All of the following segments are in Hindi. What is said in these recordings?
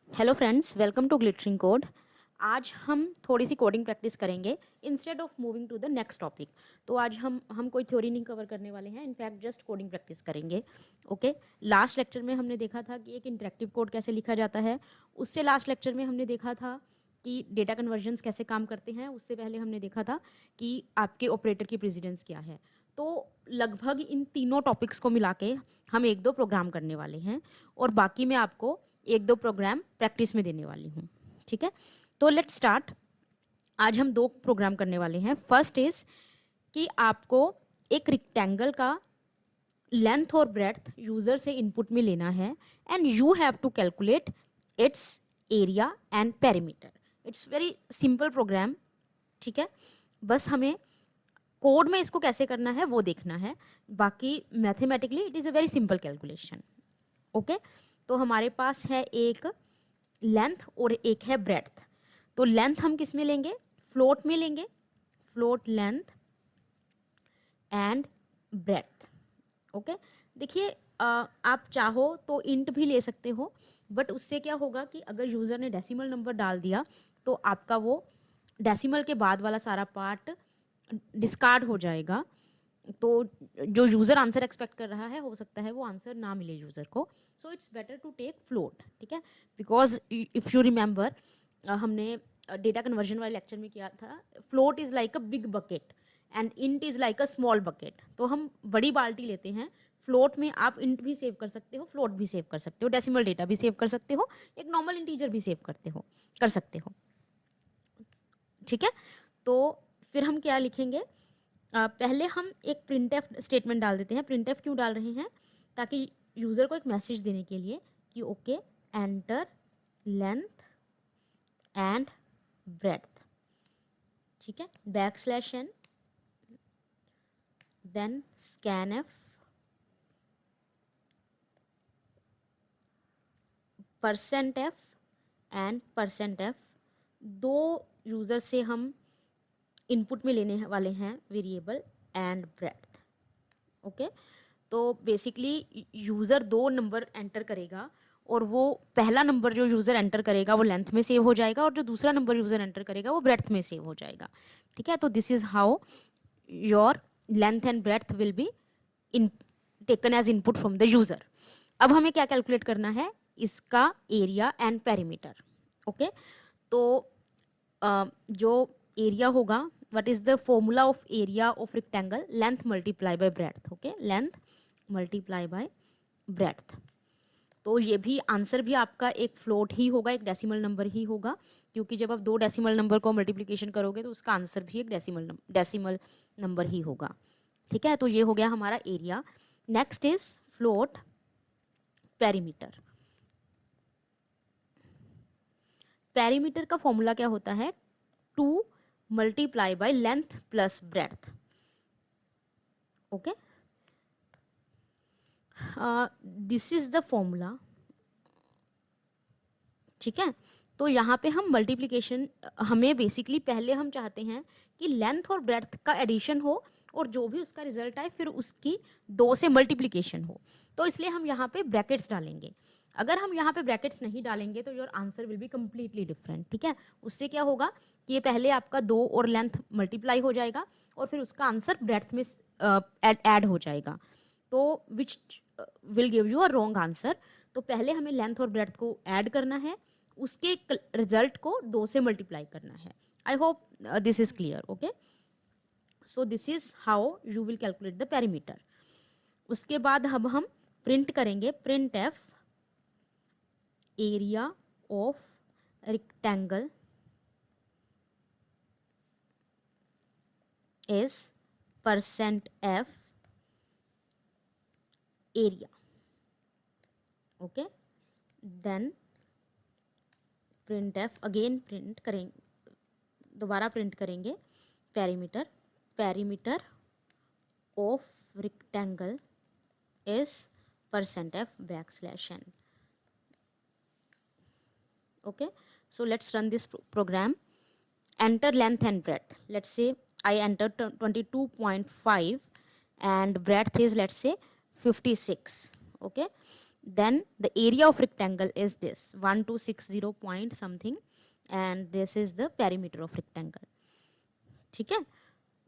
Hello friends, welcome to glittering code. आज हम थोड़ी सी कोडिंग प्रैक्टिस करेंगे instead of moving to the next topic. तो आज हम कोई थ्योरी नहीं कवर करने वाले हैं, इनफैक्ट जस्ट कोडिंग प्रैक्टिस करेंगे। ओके, लास्ट लेक्चर में हमने देखा था कि एक इंटरेक्टिव कोड कैसे लिखा जाता है। उससे लास्ट लेक्चर में हमने देखा था कि डेटा कन्वर्जन्स कैसे काम करते हैं। उससे पहले हमने देखा था कि आपके ऑपरेटर की प्रेसिडेंस क्या है। तो लगभग इन तीनों टॉपिक्स को मिला के हम एक दो प्रोग्राम करने वाले हैं और बाकी मैं आपको एक दो प्रोग्राम प्रैक्टिस में देने वाली हूँ। ठीक है, तो लेट्स स्टार्ट। आज हम दो प्रोग्राम करने वाले हैं। फर्स्ट इज कि आपको एक रिक्टेंगल का लेंथ और ब्रेड्थ यूजर से इनपुट में लेना है and you have to calculate its area and perimeter. It's very simple program. ठीक है, बस हमें कोड में इसको कैसे करना है वो देखना है। बाकी mathematically it is a very simple calculation. Okay, तो हमारे पास है एक लेंथ और एक है ब्रेड्थ। तो लेंथ हम किस में लेंगे? फ्लोट में लेंगे, float length and breadth. Okay, देखिए आप चाहो तो इंट भी ले सकते हो, बट उससे क्या होगा कि अगर यूज़र ने डेसिमल नंबर डाल दिया तो आपका वो डेसिमल के बाद वाला सारा पार्ट डिस्कार्ड हो जाएगा। तो जो यूज़र आंसर एक्सपेक्ट कर रहा है हो सकता है वो आंसर ना मिले यूज़र को। So it's better to take float. ठीक है, बिकॉज इफ़ यू रिमेंबर हमने डेटा कन्वर्जन वाले लेक्चर में किया था, float is like a big bucket and int is like a small bucket. तो हम बड़ी बाल्टी लेते हैं। फ्लोट में आप इंट भी सेव कर सकते हो, फ्लोट भी सेव कर सकते हो, डेसिमल डेटा भी सेव कर सकते हो, एक नॉर्मल इंटीजर भी सेव कर सकते हो। ठीक है, तो फिर हम क्या लिखेंगे? पहले हम एक प्रिंटफ स्टेटमेंट डाल देते हैं। प्रिंटफ क्यों डाल रहे हैं? ताकि यूज़र को एक मैसेज देने के लिए कि okay enter length and breadth. ठीक है, \n then scanf %f and %f। दो यूज़र से हम इनपुट में लेने वाले हैं वेरिएबल एंड ब्रेड्थ। ओके, तो बेसिकली यूज़र दो नंबर एंटर करेगा और वो पहला नंबर जो यूज़र एंटर करेगा वो लेंथ में सेव हो जाएगा और जो दूसरा नंबर यूज़र एंटर करेगा वो ब्रेड्थ में सेव हो जाएगा। ठीक है, तो this is how your length and breadth will be in taken as input from the user. अब हमें क्या कैलकुलेट करना है? इसका एरिया एंड पेरीमीटर। ओके, तो जो एरिया होगा, what is the formula of area of rectangle? Length multiply by breadth. Okay, length multiply by breadth। तो ये भी आंसर भी आपका एक फ्लोट ही होगा, एक डेसिमल नंबर ही होगा, क्योंकि जब आप दो डेसिमल नंबर को मल्टीप्लिकेशन करोगे तो उसका आंसर भी एक डेसिमल नंबर ही होगा। ठीक है, तो ये हो गया हमारा area. Next is float perimeter. Perimeter का फॉर्मूला क्या होता है? 2 multiply by length plus breadth. Okay, this is the formula. ठीक है, तो यहाँ पे हम मल्टीप्लिकेशन, हमें बेसिकली पहले हम चाहते हैं कि लेंथ और ब्रेड्थ का एडिशन हो और जो भी उसका रिजल्ट आए फिर उसकी 2 से मल्टीप्लिकेशन हो। तो इसलिए हम यहाँ पे ब्रैकेट्स डालेंगे। अगर हम यहाँ पे ब्रैकेट्स नहीं डालेंगे तो your answer will be completely different. ठीक है, उससे क्या होगा कि ये पहले आपका 2 और लेंथ मल्टीप्लाई हो जाएगा और फिर उसका आंसर ब्रेड्थ में ऐड हो जाएगा, तो which will give you a wrong answer. तो पहले हमें लेंथ और ब्रेड्थ को ऐड करना है, उसके रिजल्ट को 2 से मल्टीप्लाई करना है। I hope this is clear. Okay, so this is how you will calculate the perimeter. उसके बाद अब हम प्रिंट करेंगे print f area of rectangle is %f area. Okay, then print f again print करेंगे, दोबारा प्रिंट करेंगे perimeter. Perimeter of rectangle is %f\n। Okay, so let's run this program. Enter length and breadth. Let's say I entered 22.5 and breadth is, let's say, 56. Okay, then the area of rectangle is this 1260 point something, and this is the perimeter of rectangle. ठीक है,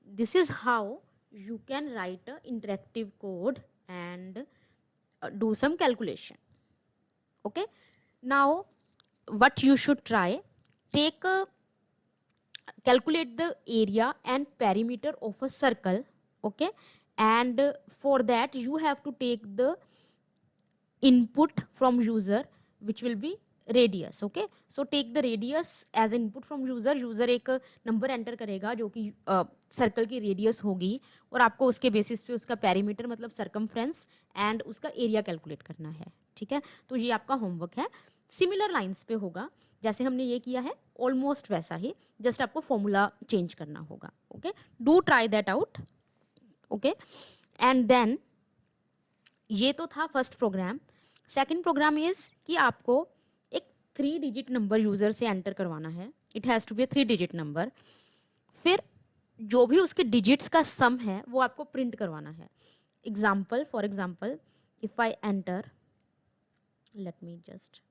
this is how you can write a interactive code and do some calculation. Okay, now what you should try, take a calculate the area and perimeter of a circle. Okay, and for that you have to take the input from user which will be radius. Okay, so take the radius as input from user. User एक नंबर एंटर करेगा जो कि सर्कल की रेडियस होगी, और आपको उसके बेसिस पे उसका पेरीमीटर मतलब सरकमफ्रेंस एंड उसका एरिया कैलकुलेट करना है. ठीक है, तो ये आपका होमवर्क है. सिमिलर लाइंस पे होगा जैसे हमने ये किया है, ऑलमोस्ट वैसा ही, जस्ट आपको फॉर्मूला चेंज करना होगा. Okay, do try that out. Okay, and then ये तो था first program. Second program is कि आपको 3 डिजिट नंबर यूज़र से एंटर करवाना है. It has to be 3 digit number. फिर जो भी उसके डिजिट्स का सम है वो आपको प्रिंट करवाना है. Example, for example, if I enter, let me just,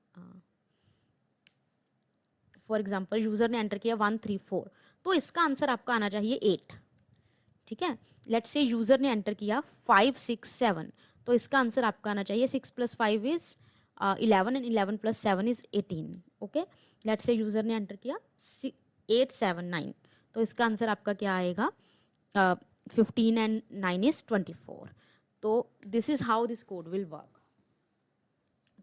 for example user ने एंटर किया 134, तो इसका आंसर आपका आना चाहिए 8. ठीक है, लेट्स से यूज़र ने एंटर किया 567, तो इसका आंसर आपका आना चाहिए 6 + 5 is 11 and 11 + 7 is 18. Okay, let's say user ने एंटर किया 879, तो इसका आंसर आपका क्या आएगा, 15 and 9 is 24. तो this is how this code will work.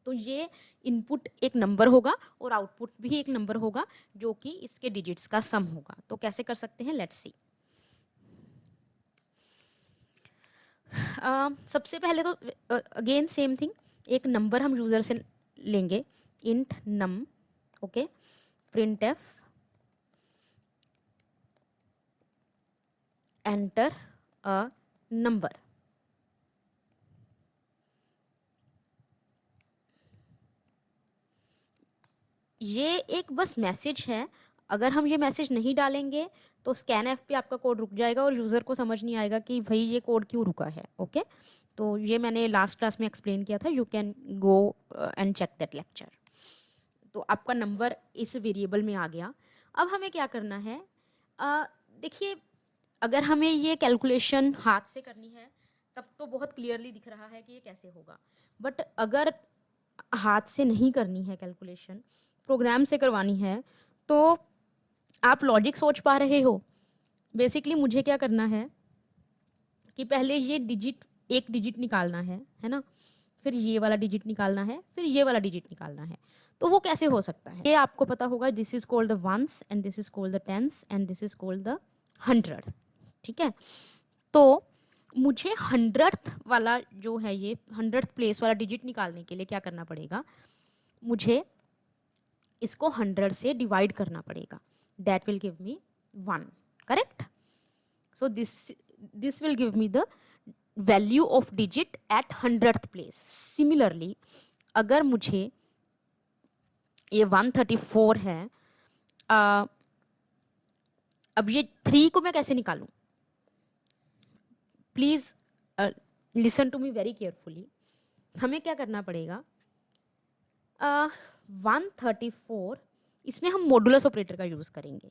तो ये इनपुट एक नंबर होगा और आउटपुट भी एक नंबर होगा जो कि इसके डिजिट्स का सम होगा. तो कैसे कर सकते हैं, लेट्स सी. सबसे पहले तो अगेन सेम थिंग, एक नंबर हम यूज़र से लेंगे, int num. Okay, print f enter a number. ये एक बस मैसेज है. अगर हम ये मैसेज नहीं डालेंगे तो स्कैन एफ पे आपका कोड रुक जाएगा और यूज़र को समझ नहीं आएगा कि भाई ये कोड क्यों रुका है. ओके, तो ये मैंने लास्ट क्लास में एक्सप्लेन किया था. You can go and check that lecture. तो आपका नंबर इस वेरिएबल में आ गया. अब हमें क्या करना है, देखिए, अगर हमें ये कैलकुलेशन हाथ से करनी है तब तो बहुत क्लियरली दिख रहा है कि ये कैसे होगा. बट अगर हाथ से नहीं करनी है कैलकुलेशन, प्रोग्राम से करवानी है, तो आप लॉजिक सोच पा रहे हो. बेसिकली मुझे क्या करना है कि पहले ये डिजिट, एक डिजिट निकालना है ना, फिर ये वाला डिजिट निकालना है, फिर ये वाला डिजिट निकालना है. तो वो कैसे हो सकता है, ये आपको पता होगा. This is called the ones and this is called the tens and this is called the 100. ठीक है, तो मुझे 100th वाला जो है, ये 100th प्लेस वाला डिजिट निकालने के लिए क्या करना पड़ेगा, मुझे इसको 100 से डिवाइड करना पड़ेगा. That will give me 1. Correct. So this will give me the value of digit at 100th place. Similarly अगर मुझे ये 134 है, अब ये 3 को मैं कैसे निकालूं, please listen to me very carefully. हमें क्या करना पड़ेगा, 134, इसमें हम मॉडुलस ऑपरेटर का यूज़ करेंगे.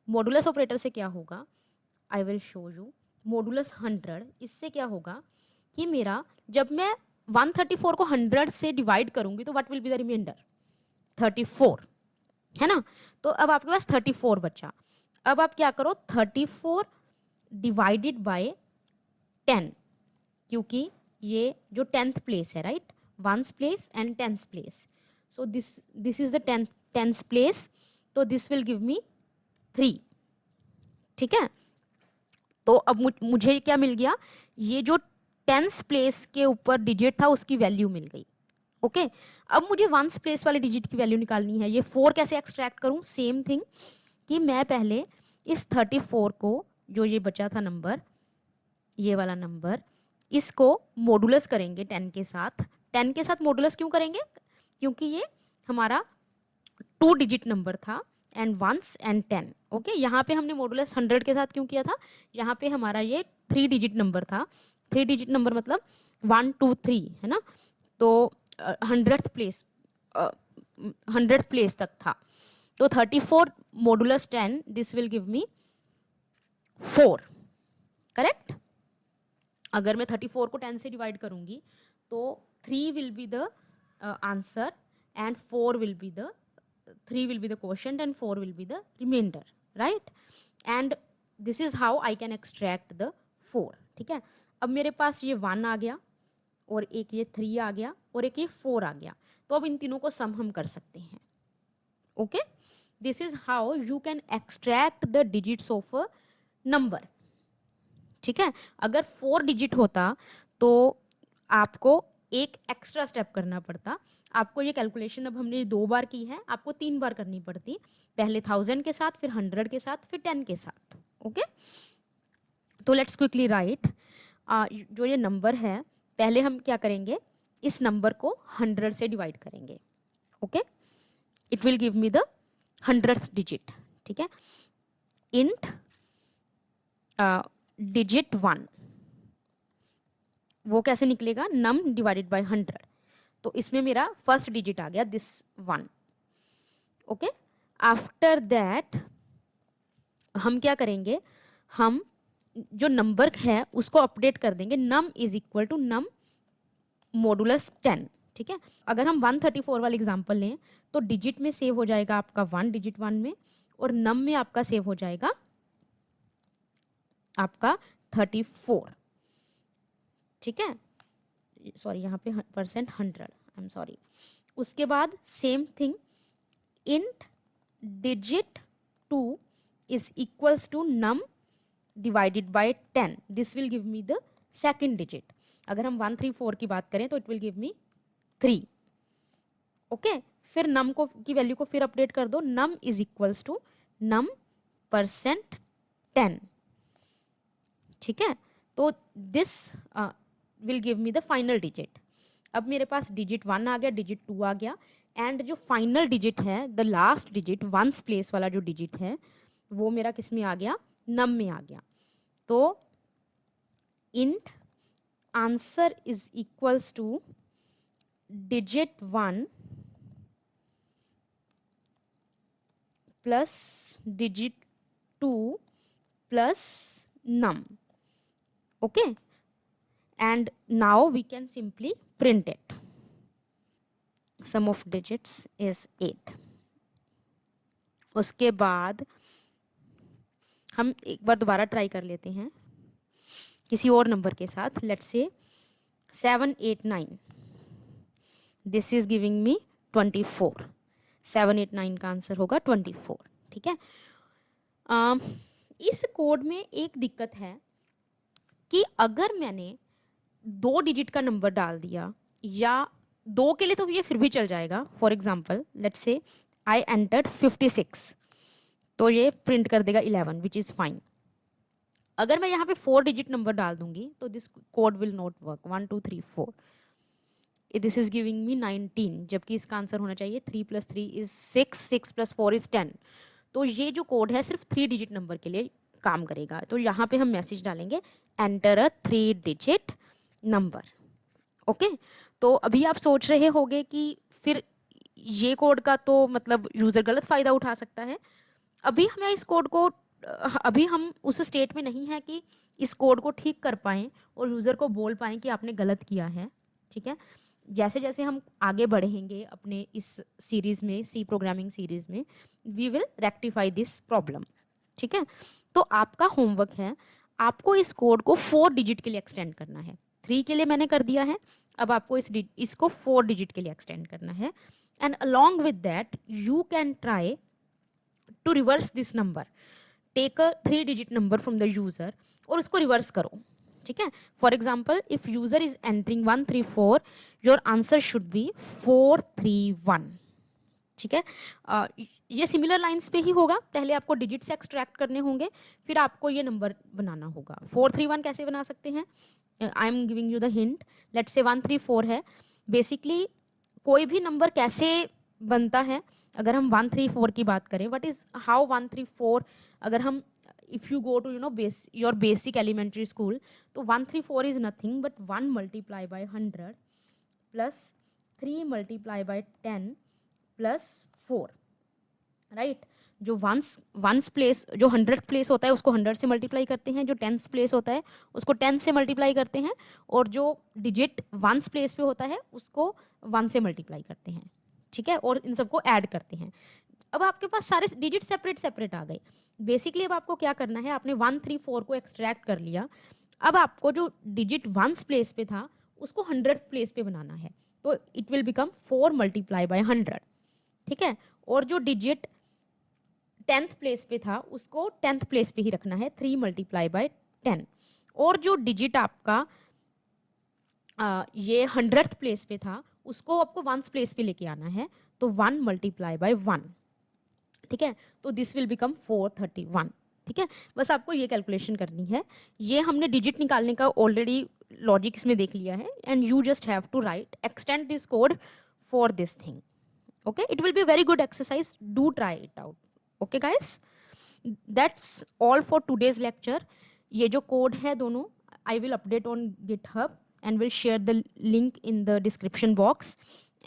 मॉडुलस ऑपरेटर से क्या होगा, I will show you. Modulus 100, इससे क्या होगा कि मेरा, जब मैं 134 को 100 से डिवाइड करूंगी तो what will be the reminder, 34, है ना. तो अब आपके पास 34 बचा. अब आप क्या करो, 34 डिवाइडेड बाय 10, क्योंकि ये जो 10th प्लेस है, right, 1st place and 10th place. So this is the 10th place, तो दिस विल गिव मी 3. ठीक है, तो अब मुझे क्या मिल गया, ये जो 10th प्लेस के ऊपर डिजिट था उसकी वैल्यू मिल गई. ओके, अब मुझे 1st प्लेस वाले डिजिट की वैल्यू निकालनी है. ये 4 कैसे एक्सट्रैक्ट करूं, सेम थिंग, कि मैं पहले इस 34 को, जो ये बचा था नंबर, ये वाला नंबर, इसको मॉडुलस करेंगे 10 के साथ. 10 के साथ मॉडुलस क्यों करेंगे, क्योंकि ये हमारा 2 डिजिट नंबर था, एंड 1s एंड 10. ओके, यहाँ पे हमने मॉडुलस 100 के साथ क्यों किया था, यहाँ पे हमारा ये 3 डिजिट नंबर था. 3 डिजिट नंबर मतलब 1 2 3, है ना. तो 100th प्लेस, 100th प्लेस तक था। तो 34 modulus 10, this will give me 4, correct. अगर मैं 34 को 10 से डिवाइड करूंगी तो 3 will be the answer and 4 will be the 3 will be the quotient and 4 will be the remainder, right? And this is how I can extract the 4, ठीक है। अब मेरे पास ये 1 आ गया और एक ये 3 आ गया और एक ये 4 आ गया, तो अब इन तीनों को सम हम कर सकते हैं। Okay, this is how you can extract the digits of a number, ठीक है। अगर 4 डिजिट होता तो आपको एक एक्स्ट्रा स्टेप करना पड़ता। आपको ये कैलकुलेशन अब हमने 2 बार की है, आपको 3 बार करनी पड़ती, पहले 1000 के साथ, फिर 100 के साथ, फिर 10 के साथ। ओके, तो लेट्स क्विकली राइट। जो ये नंबर है, पहले हम क्या करेंगे, इस नंबर को 100 से डिवाइड करेंगे। Okay, it will give me the 100th digit, ठीक है। इंट डिजिट 1, वो कैसे निकलेगा, नम डिवाइडेड बाय 100, तो इसमें मेरा फर्स्ट डिजिट आ गया दिस 1। ओके, आफ्टर दैट हम क्या करेंगे, हम जो नंबर है उसको अपडेट कर देंगे, num is equal to num modulus 10, ठीक है। अगर हम 134 वाला एग्जांपल लें तो डिजिट में सेव हो जाएगा आपका 1 डिजिट 1 में, और नम में आपका सेव हो जाएगा आपका 34, ठीक है। सॉरी, यहाँ पे परसेंट 100, आई एम सॉरी। उसके बाद same thing, int digit 2 is equals to num divided by 10, this will give me the second digit. अगर हम 134 की बात करें तो it will give me 3। Okay, फिर नम को की वैल्यू को फिर अपडेट कर दो, num is equals to num percent 10, ठीक है। तो this will give me the final digit. अब मेरे पास डिजिट 1 आ गया, डिजिट 2 आ गया, एंड जो फाइनल डिजिट है, the last digit, ones place वाला जो डिजिट है, वो मेरा किस में आ गया, नम में आ गया। तो int answer is equals to digit 1 plus digit 2 plus num. Okay, and now we can simply print it. Sum of digits is 8। उसके बाद हम एक बार दोबारा ट्राई कर लेते हैं किसी और नंबर के साथ। Let's say 789, this is giving me 24, 789 का आंसर होगा 24, ठीक है। इस कोड में एक दिक्कत है कि अगर मैंने 2 डिजिट का नंबर डाल दिया, या 2 के लिए तो ये फिर भी चल जाएगा। For example let's say I entered 56, तो ये प्रिंट कर देगा 11 विच इज़ फाइन। अगर मैं यहाँ पे 4 डिजिट नंबर डाल दूंगी तो this code will not work. 1 2 3 4, this is giving me 19, जबकि इसका आंसर होना चाहिए 3 + 3 इज 6, 6 + 4 इज 10। तो ये जो कोड है सिर्फ 3 डिजिट नंबर के लिए काम करेगा। तो यहाँ पे हम मैसेज डालेंगे enter a 3 digit number. Okay, तो अभी आप सोच रहे होंगे कि फिर ये कोड का तो मतलब यूज़र गलत फ़ायदा उठा सकता है। अभी हमें इस कोड को अभी हम उस स्टेट में नहीं है कि इस कोड को ठीक कर पाएँ और यूज़र को बोल पाएँ कि आपने गलत किया है, ठीक है। जैसे जैसे हम आगे बढ़ेंगे अपने इस सीरीज़ में, सी प्रोग्रामिंग सीरीज़ में, we will rectify this problem, ठीक है। तो आपका होमवर्क है, आपको इस कोड को 4 डिजिट के लिए एक्सटेंड करना है। 3 के लिए मैंने कर दिया है, अब आपको इसको 4 डिजिट के लिए एक्सटेंड करना है। And along with that you can try to reverse this number, take a 3 digit number from the user और उसको रिवर्स करो, ठीक है। For example if user is entering 134, your answer should be 431, ठीक है। ये सिमिलर लाइंस पे ही होगा, पहले आपको डिजिट्स एक्सट्रैक्ट करने होंगे, फिर आपको ये नंबर बनाना होगा। 431 कैसे बना सकते हैं, I am giving you the hint. Let's say 134 है, बेसिकली कोई भी नंबर कैसे बनता है, अगर हम 134 की बात करें, व्हाट इज हाउ 134, अगर हम if you go to your basic elementary school, तो 134 is nothing but 1 × 100 plus 3 multiply by 10 plus 4, right. जो वंस प्लेस, जो 100th प्लेस होता है उसको 100 से मल्टीप्लाई करते हैं, जो 10th प्लेस होता है उसको 10 से मल्टीप्लाई करते हैं, और जो डिजिट वंस प्लेस पे होता है उसको 1 से मल्टीप्लाई करते हैं, ठीक है, और इन सबको ऐड करते हैं। अब आपके पास सारे डिजिट सेपरेट सेपरेट आ गए। बेसिकली अब आपको क्या करना है, आपने 1 3 4 को एक्सट्रैक्ट कर लिया। अब आपको जो डिजिट वंस प्लेस पे था उसको 100th प्लेस पे बनाना है, तो it will become 4 multiply by 100, ठीक है। और जो डिजिट 10th प्लेस पे था उसको 10th प्लेस पे ही रखना है, 3 मल्टीप्लाई बाय 10। और जो डिजिट आपका ये 100th प्लेस पे था उसको आपको 1st प्लेस पे लेके आना है, तो 1 मल्टीप्लाई बाय 1, ठीक है। तो दिस विल बिकम 431, ठीक है। बस आपको ये कैलकुलेशन करनी है। ये हमने डिजिट निकालने का ऑलरेडी लॉजिक इसमें देख लिया है, and you just have to write extend this code for this thing, okay. It will be very good exercise, do try it out, okay guys. That's all for today's lecture. ये जो कोड है दोनों, I will update on GitHub and will share the link in the description box,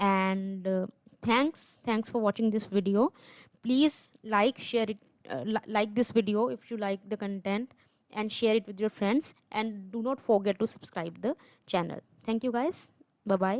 and thanks for watching this video. Please share it, like this video if you like the content, and share it with your friends, and do not forget to subscribe the channel. Thank you guys, bye bye.